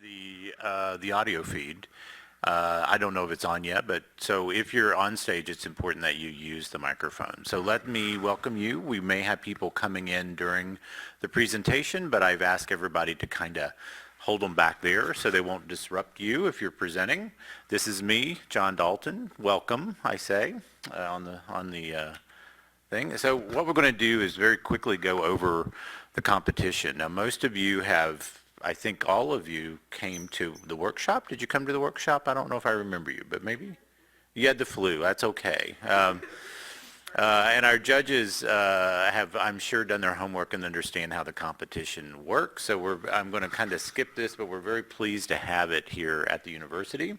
the audio feed. I don't know if it's on yet, but so if you're on stage, it's important that you use the microphone. So let me welcome you. We may have people coming in during the presentation, but I've asked everybody to kind of hold them back there so they won't disrupt you if you're presenting. This is me, John Dalton. Welcome, I say, on the thing. So what we're going to do is very quickly go over the competition. Now, most of you have, I think all of you came to the workshop. Did you come to the workshop? I don't know if I remember you, but maybe you had the flu. That's okay. And our judges have, I'm sure, done their homework and understand how the competition works. So I'm going to kind of skip this, but we're very pleased to have it here at the university.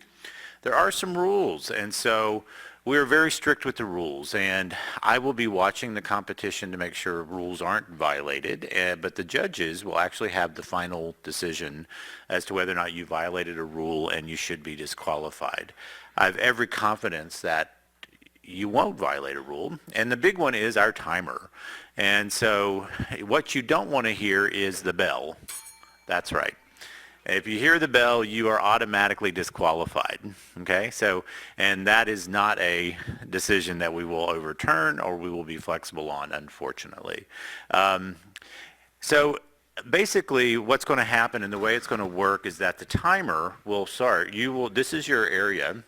There are some rules, and so we're very strict with the rules, and I will be watching the competition to make sure rules aren't violated, but the judges will actually have the final decision as to whether or not you violated a rule and you should be disqualified. I have every confidence that you won't violate a rule, and the big one is our timer. And so what you don't want to hear is the bell. That's right. If you hear the bell, you are automatically disqualified, okay? So, and that is not a decision that we will overturn or we will be flexible on, unfortunately. So basically what's going to happen and the way it's going to work is that the timer will start. This is your area.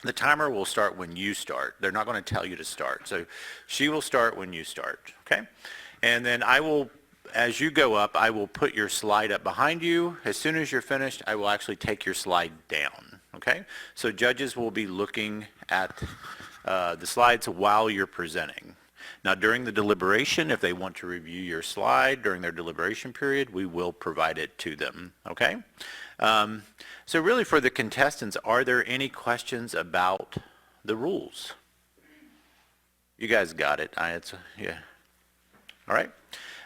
The timer will start when you start. They're not going to tell you to start. So she will start when you start, okay? And then as you go up, I will put your slide up behind you. As soon as you're finished, I will actually take your slide down, okay? So judges will be looking at the slides while you're presenting. Now, during the deliberation, if they want to review your slide during their deliberation period, we will provide it to them, okay? So really for the contestants, are there any questions about the rules? You guys got it. Yeah. All right.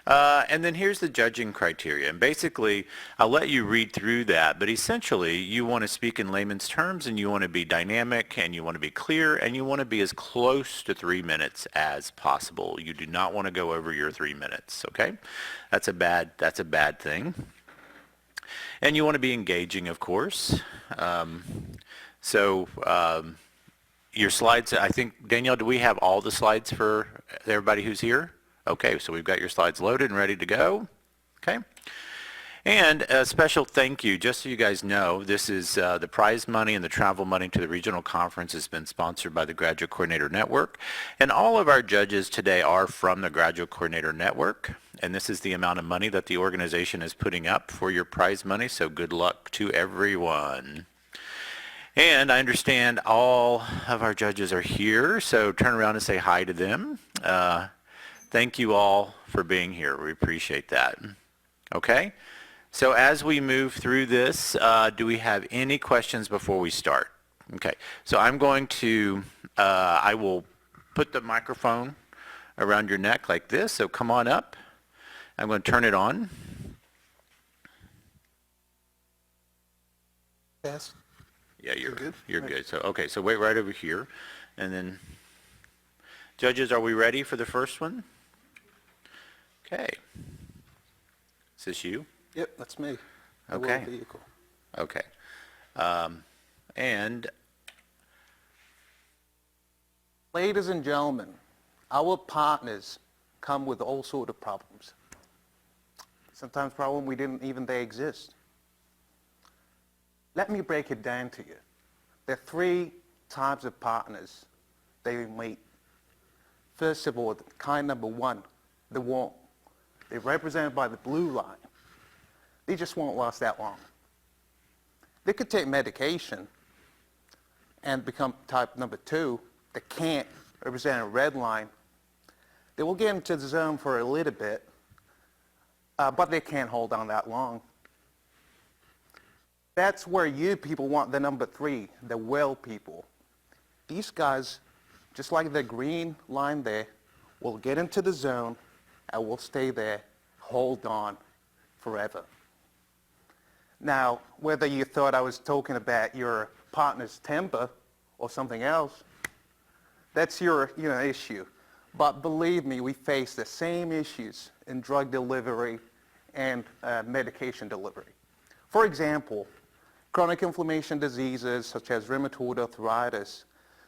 And then here's the judging criteria. And basically, I'll let you read through that, but essentially, you want to speak in layman's terms, and you want to be dynamic, and you want to be clear, and you want to be as close to 3 minutes as possible. You do not want to go over your 3 minutes, okay? That's a bad thing. And you want to be engaging, of course. Your slides, I think, Danielle, do we have all the slides for everybody who's here? Okay, so we've got your slides loaded and ready to go. Okay. And a special thank you, just so you guys know, this is the prize money and the travel money to the regional conference has been sponsored by the Graduate Coordinator Network. And all of our judges today are from the Graduate Coordinator Network. And this is the amount of money that the organization is putting up for your prize money. So good luck to everyone. And I understand all of our judges are here, so turn around and say hi to them. Thank you all for being here. We appreciate that. Okay? So as we move through this, do we have any questions before we start? Okay. So I'm going to, I will put the microphone around your neck like this. So come on up. I'm going to turn it on. Yes. Yeah, you're good. You're good. So, okay. So wait right over here. And then, judges, are we ready for the first one? Okay. Is this you? Yep, that's me. Okay. Vehicle. Okay. And ladies and gentlemen, our partners come with all sorts of problems. Sometimes problems we didn't even they exist. Let me break it down to you. There are 3 types of partners they meet. First of all, kind number 1, the won't. They're represented by the blue line. They just won't last that long. They could take medication and become type number 2. They can't, represent a red line. They will get into the zone for a little bit, but they can't hold on that long. That's where you people want the number 3, the well people. These guys, just like the green line there, will get into the zone and will stay there, hold on forever. Now, whether you thought I was talking about your partner's temper or something else, that's your issue. But believe me, we face the same issues in drug delivery and medication delivery. For example, chronic inflammation diseases such as rheumatoid arthritis,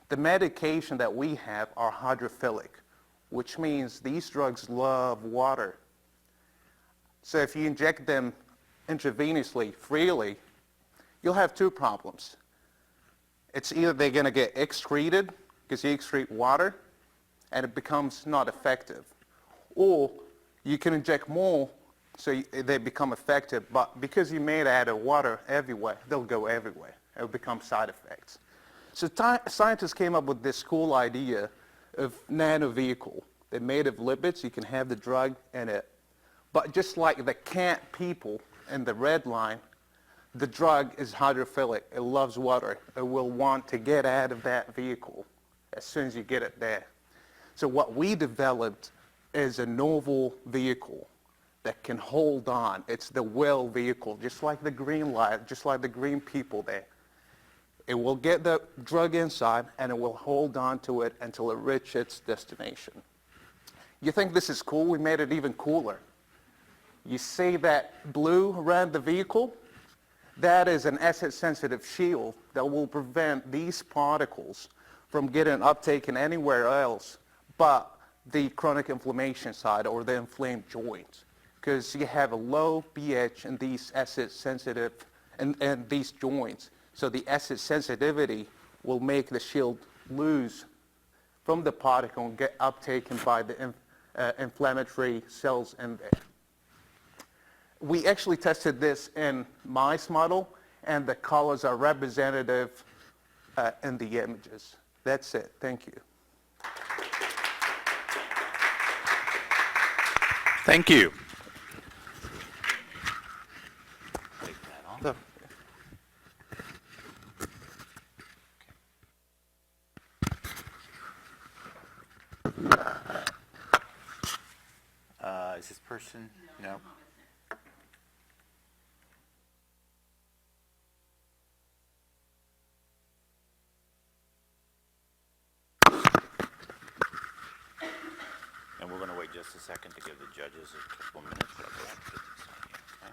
the medication that we have are hydrophilic, which means these drugs love water. So if you inject them intravenously, freely, you'll have two problems. It's either they're going to get excreted because you excrete water and it becomes not effective, or you can inject more so they become effective, but because you made out of water everywhere, they'll go everywhere. It'll become side effects. So scientists came up with this cool idea of nano vehicle. They're made of lipids. You can have the drug in it. But just like the Kant people in the red line, the drug is hydrophilic. It loves water. It will want to get out of that vehicle as soon as you get it there. So what we developed is a novel vehicle that can hold on. It's the will vehicle, just like the green light, just like the green people there. It will get the drug inside and it will hold on to it until it reaches its destination. You think this is cool? We made it even cooler. You see that blue around the vehicle? That is an acid-sensitive shield that will prevent these particles from getting uptaken anywhere else but the chronic inflammation side or the inflamed joints, because you have a low pH in these acid-sensitive and these joints. So the acid sensitivity will make the shield lose from the particle and get uptaken by the inflammatory cells in there. We actually tested this in mice model, and the colors are representative in the images. That's it. Thank you. Thank you. Take that off. Is this person? No. And we're going to wait just a second to give the judges a couple minutes. I'll go ahead and put this on you, okay?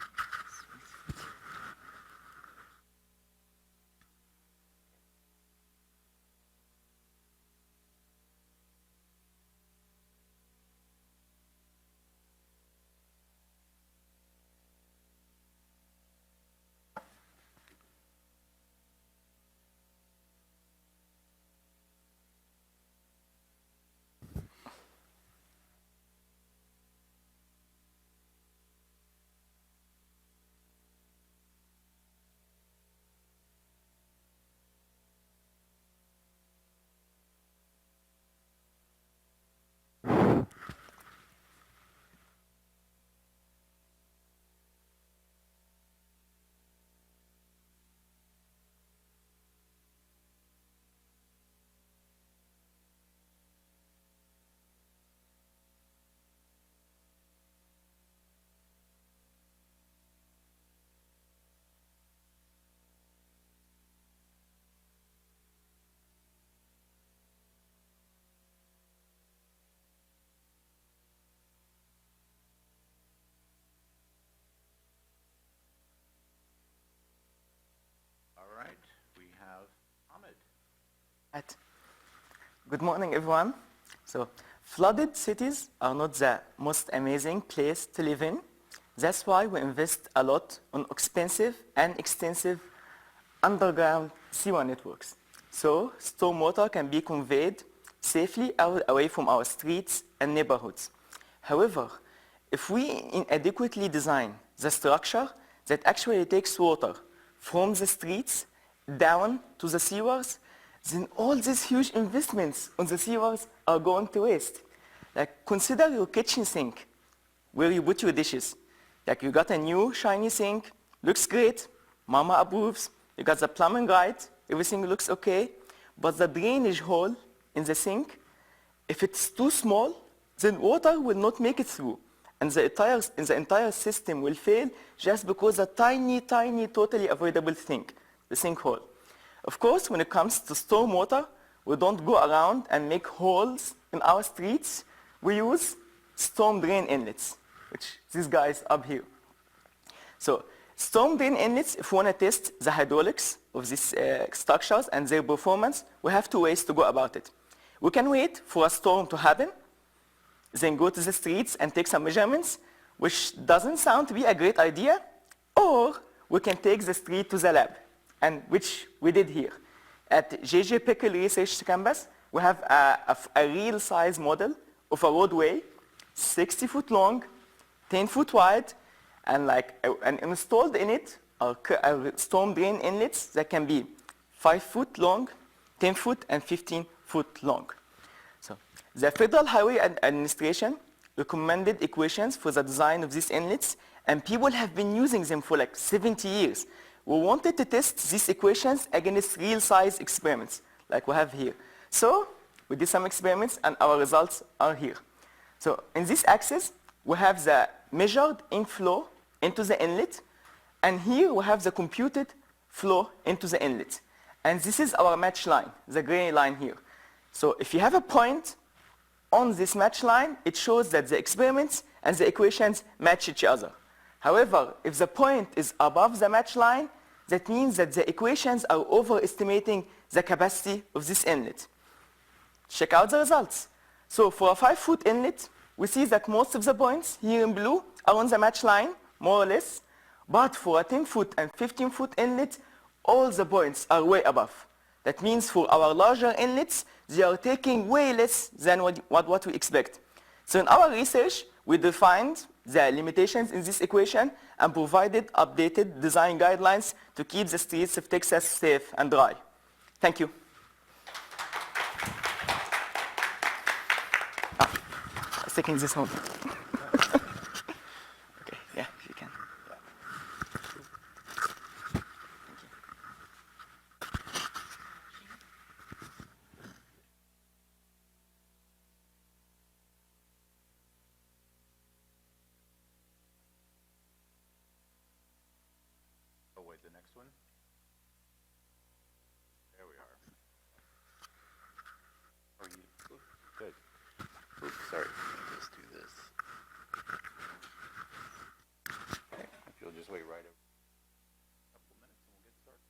All right, we have Ahmed. Right. Good morning, everyone. So, flooded cities are not the most amazing place to live in. That's why we invest a lot on expensive and extensive underground sewer networks. So, stormwater can be conveyed safely away from our streets and neighborhoods. However, if we inadequately design the structure that actually takes water from the streets down to the sewers, then all these huge investments on the sewers are going to waste. Like, consider your kitchen sink where you put your dishes. Like, you got a new shiny sink, looks great, mama approves, you got the plumbing right, everything looks okay, but the drainage hole in the sink, if it's too small, then water will not make it through. And the entire system will fail just because a tiny, totally avoidable thing, the sinkhole. Of course, when it comes to stormwater, we don't go around and make holes in our streets. We use storm drain inlets, which these guys up here. So storm drain inlets, if we want to test the hydraulics of these structures and their performance, we have two ways to go about it. We can wait for a storm to happen, then go to the streets and take some measurements, which doesn't sound to be a great idea, or we can take the street to the lab, and which we did here. At J.J. Pickle Research Campus, we have a real-size model of a roadway, 60 foot long, 10 foot wide, and installed in it are storm drain inlets that can be 5 foot long, 10 foot, and 15 foot long. So the Federal Highway Administration recommended equations for the design of these inlets, and people have been using them for like 70 years. We wanted to test these equations against real-size experiments, like we have here. So we did some experiments, and our results are here. So in this axis, we have the measured inflow into the inlet, and here we have the computed flow into the inlet. And this is our match line, the gray line here. So if you have a point on this match line, it shows that the experiments and the equations match each other. However, if the point is above the match line, that means that the equations are overestimating the capacity of this inlet. Check out the results. So for a 5 foot inlet, we see that most of the points here in blue are on the match line, more or less. But for a 10 foot and 15 foot inlet, all the points are way above. That means for our larger inlets, they are taking way less than what we expect. So in our research, we defined the limitations in this equation and provided updated design guidelines to keep the streets of Texas safe and dry. Thank you. I was taking this one. Okay, yeah, you can. Oh, wait, the next one? There we are. Oh, you, good. Oops, sorry. Just do this. Okay, if you'll just wait right over a couple minutes and we'll get started.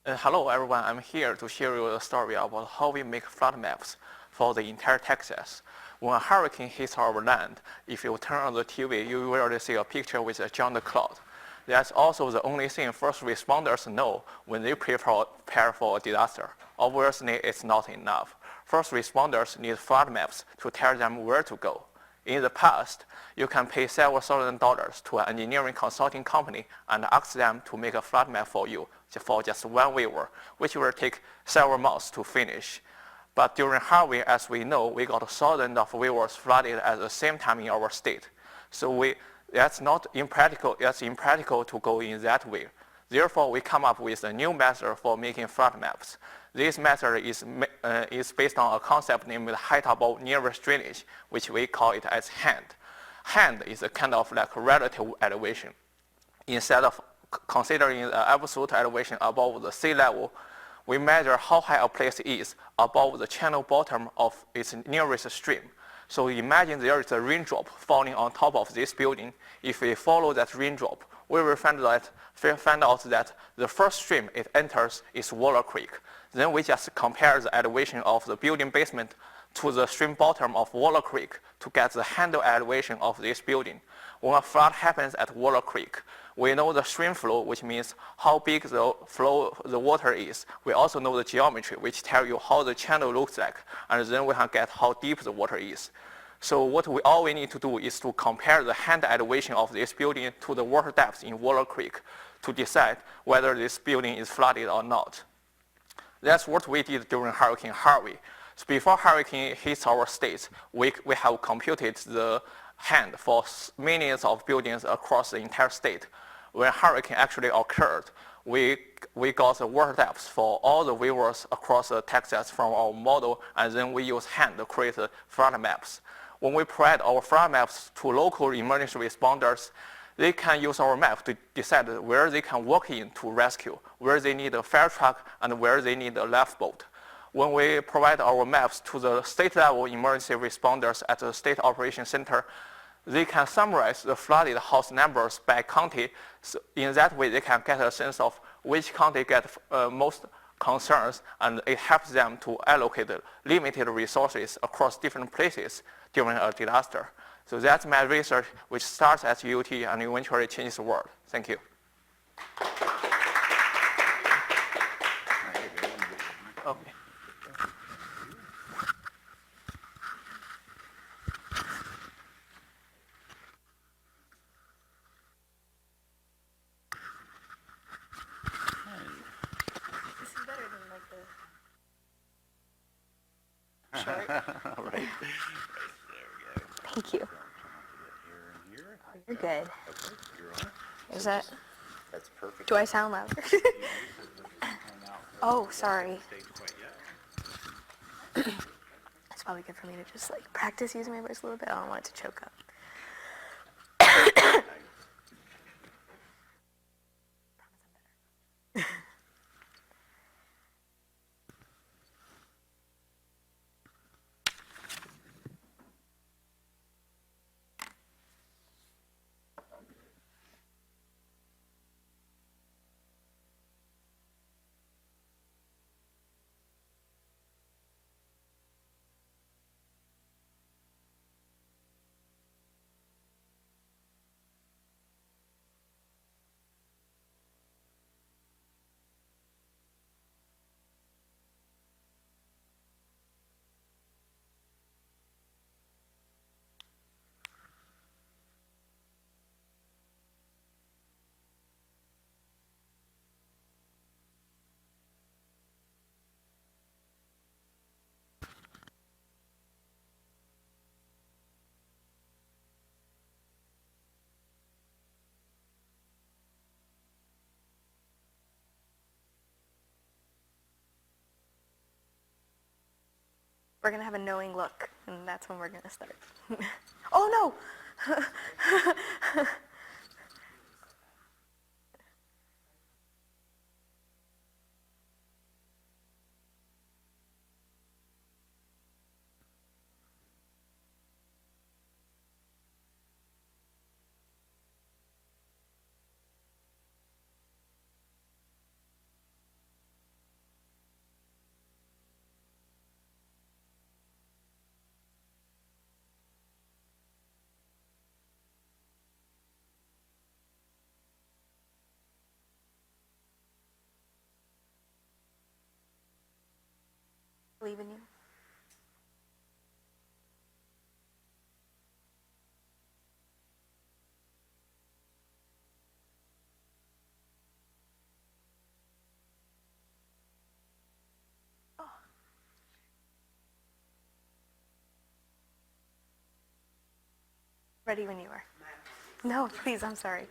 Hello everyone, I'm here to share you a story about how we make flood maps for the entire Texas. When a hurricane hits our land, if you turn on the TV, you will see a picture with a giant cloud. That's also the only thing first responders know when they prepare for a disaster. Obviously, it's not enough. First responders need flood maps to tell them where to go. In the past, you can pay several $1,000s to an engineering consulting company and ask them to make a flood map for you for just one waiver, which will take several months to finish. But during Harvey, as we know, we got thousands of waivers flooded at the same time in our state. So that's impractical to go in that way. Therefore, we come up with a new method for making flood maps. This method is based on a concept named height above nearest drainage, which we call it as HAND. HAND is a kind of like relative elevation. Instead of considering the absolute elevation above the sea level, we measure how high a place is above the channel bottom of its nearest stream. So imagine there is a raindrop falling on top of this building. If we follow that raindrop, we will find out that the first stream it enters is Waller Creek. Then we just compare the elevation of the building basement to the stream bottom of Waller Creek to get the handle elevation of this building. When a flood happens at Waller Creek, we know the stream flow, which means how big the water is. We also know the geometry, which tells you how the channel looks like, and then we can get how deep the water is. So all we need to do is to compare the hand elevation of this building to the water depth in Waller Creek to decide whether this building is flooded or not. That's what we did during Hurricane Harvey. So before hurricane hits our state, we have computed the hand for millions of buildings across the entire state. When hurricane actually occurred, we got the water depths for all the rivers across Texas from our model, and then we use hand to create flood maps. When we provide our flood maps to local emergency responders, they can use our map to decide where they can walk in to rescue, where they need a fire truck, and where they need a lifeboat. When we provide our maps to the state-level emergency responders at the State Operations Center, they can summarize the flooded house numbers by county. So in that way, they can get a sense of which county get most concerns, and it helps them to allocate limited resources across different places during a disaster. So that's my research, which starts at UT and eventually changes the world. Thank you. Okay. This is better than like the All right. Thank you. Oh, you're good. Okay, you're on. Is that, That's perfect. do I sound louder? Oh, sorry. It's probably good for me to just like practice using my voice a little bit. I don't want it to choke up. We're going to have a knowing look, and that's when we're going to start. Oh, no! Believe in you. Oh. Ready when you are. No, please, I'm sorry.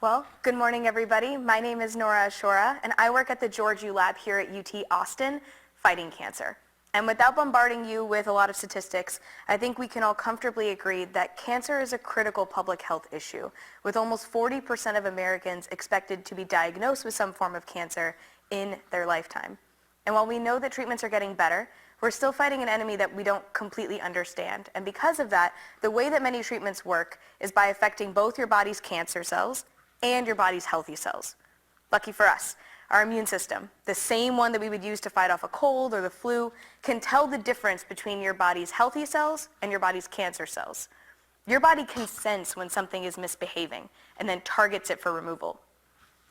Well, good morning, everybody. My name is Nora Ashora, and I work at the George U Lab here at UT Austin, fighting cancer. And without bombarding you with a lot of statistics, I think we can all comfortably agree that cancer is a critical public health issue, with almost 40% of Americans expected to be diagnosed with some form of cancer in their lifetime. And while we know that treatments are getting better, we're still fighting an enemy that we don't completely understand. And because of that, the way that many treatments work is by affecting both your body's cancer cells and your body's healthy cells. Lucky for us, our immune system, the same one that we would use to fight off a cold or the flu, can tell the difference between your body's healthy cells and your body's cancer cells. Your body can sense when something is misbehaving and then targets it for removal.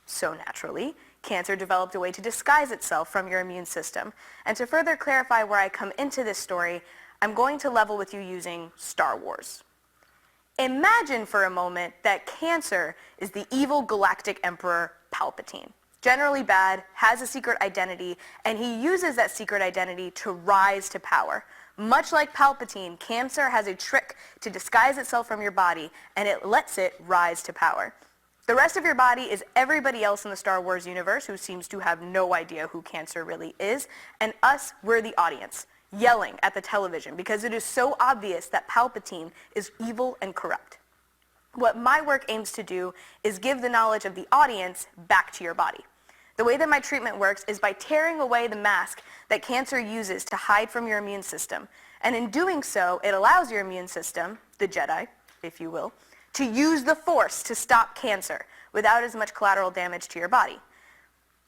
So naturally, cancer developed a way to disguise itself from your immune system. And to further clarify where I come into this story, I'm going to level with you using Star Wars. Imagine for a moment that cancer is the evil galactic emperor Palpatine. Generally bad, has a secret identity, and he uses that secret identity to rise to power. Much like Palpatine, cancer has a trick to disguise itself from your body, and it lets it rise to power. The rest of your body is everybody else in the Star Wars universe who seems to have no idea who cancer really is, and us, we're the audience, yelling at the television because it is so obvious that Palpatine is evil and corrupt. What my work aims to do is give the knowledge of the audience back to your body. The way that my treatment works is by tearing away the mask that cancer uses to hide from your immune system. And in doing so, it allows your immune system, the Jedi, if you will, to use the Force to stop cancer without as much collateral damage to your body.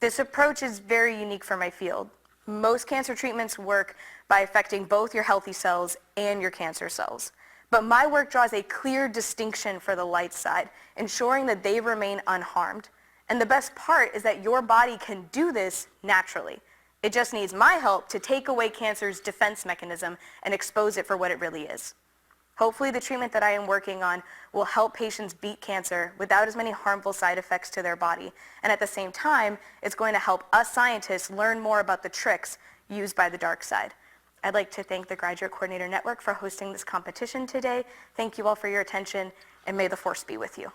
This approach is very unique for my field. Most cancer treatments work by affecting both your healthy cells and your cancer cells. But my work draws a clear distinction for the light side, ensuring that they remain unharmed. And the best part is that your body can do this naturally. It just needs my help to take away cancer's defense mechanism and expose it for what it really is. Hopefully the treatment that I am working on will help patients beat cancer without as many harmful side effects to their body. And at the same time, it's going to help us scientists learn more about the tricks used by the dark side. I'd like to thank the Graduate Coordinator Network for hosting this competition today. Thank you all for your attention, and may the Force be with you.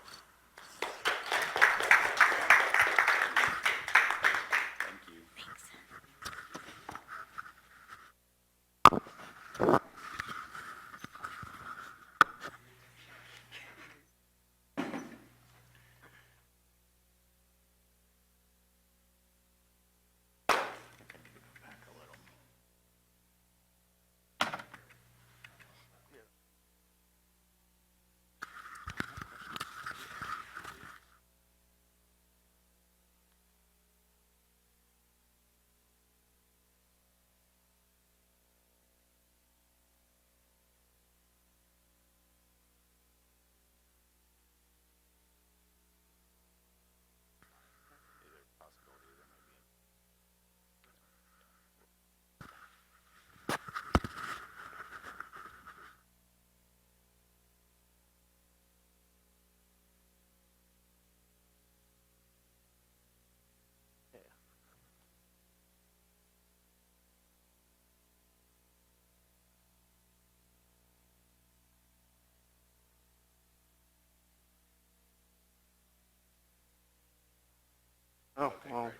Oh, well,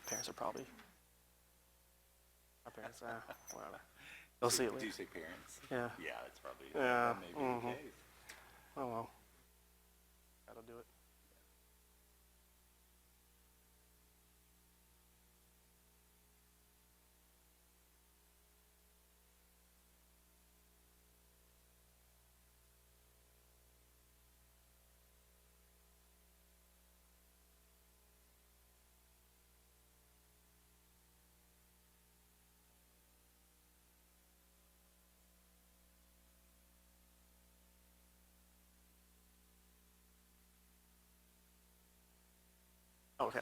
parents are probably, our parents, whatever. They'll see it Do you later. say parents? Yeah, Yeah, that's probably Yeah, that may be the case. oh well. That'll do it. Okay.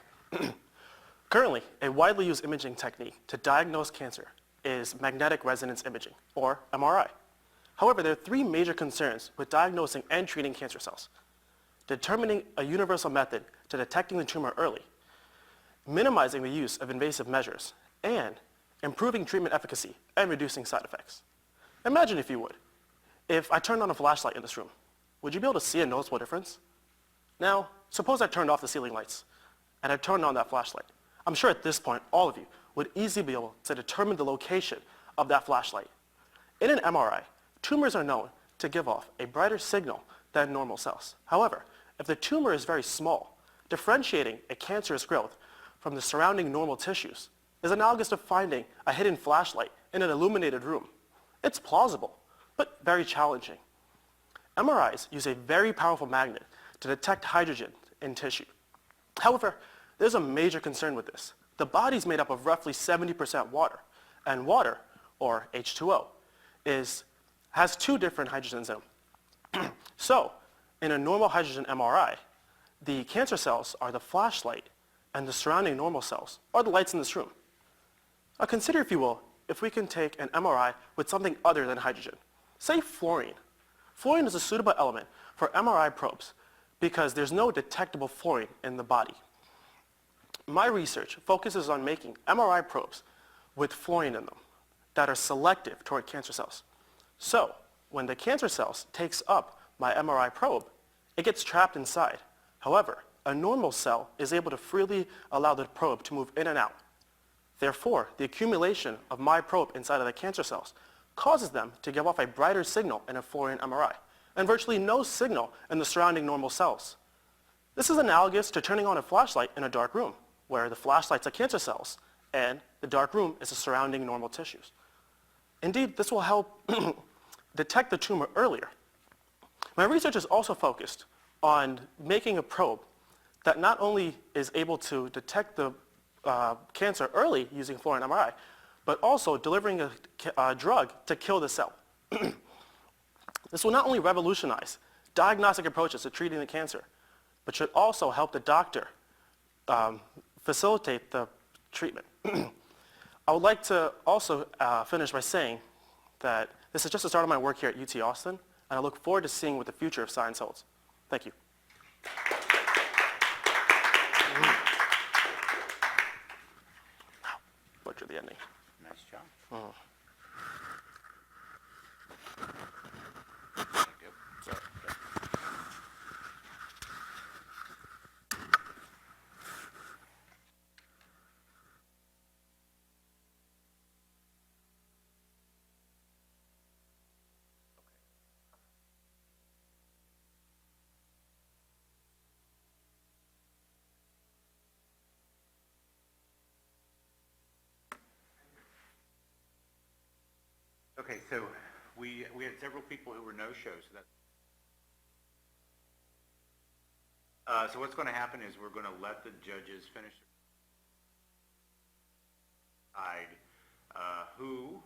Currently, a widely used imaging technique to diagnose cancer is magnetic resonance imaging, or MRI. However, there are three major concerns with diagnosing and treating cancer cells: determining a universal method to detecting the tumor early, minimizing the use of invasive measures, and improving treatment efficacy and reducing side effects. Imagine, if you would, if I turned on a flashlight in this room, would you be able to see a noticeable difference? Now, suppose I turned off the ceiling lights and I turned on that flashlight. I'm sure at this point, all of you would easily be able to determine the location of that flashlight. In an MRI, tumors are known to give off a brighter signal than normal cells. However, if the tumor is very small, differentiating a cancerous growth from the surrounding normal tissues is analogous to finding a hidden flashlight in an illuminated room. It's plausible, but very challenging. MRIs use a very powerful magnet to detect hydrogen in tissue. However, there's a major concern with this. The body's made up of roughly 70% water, and water, or H2O, has two different hydrogens in them. So, in a normal hydrogen MRI, the cancer cells are the flashlight, and the surrounding normal cells are the lights in this room. Now consider, if you will, if we can take an MRI with something other than hydrogen. Say fluorine. Fluorine is a suitable element for MRI probes because there's no detectable fluorine in the body. My research focuses on making MRI probes with fluorine in them that are selective toward cancer cells. So, when the cancer cells takes up my MRI probe, it gets trapped inside. However, a normal cell is able to freely allow the probe to move in and out. Therefore, the accumulation of my probe inside of the cancer cells causes them to give off a brighter signal in a fluorine MRI, and virtually no signal in the surrounding normal cells. This is analogous to turning on a flashlight in a dark room, where the flashlight's are cancer cells, and the dark room is the surrounding normal tissues. Indeed, this will help detect the tumor earlier. My research is also focused on making a probe that not only is able to detect the cancer early using fluorine MRI, but also delivering a drug to kill the cell. This will not only revolutionize diagnostic approaches to treating the cancer, but should also help the doctor facilitate the treatment. I would like to also finish by saying that this is just the start of my work here at UT Austin, and I look forward to seeing what the future of science holds. Thank you. Butcher the ending. Nice job. Good. Sorry. Okay, so we had several people who were no-shows. So what's going to happen is we're going to let the judges finish decide who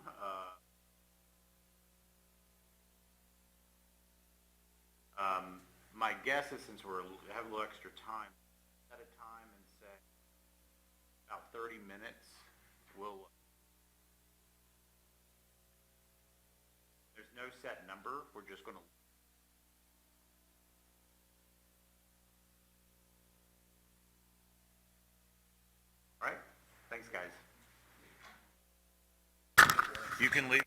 my guess is, since we have a little extra time, set a time and say about 30 minutes. There's no set number. We're just going to. All right. Thanks, guys. You can leave.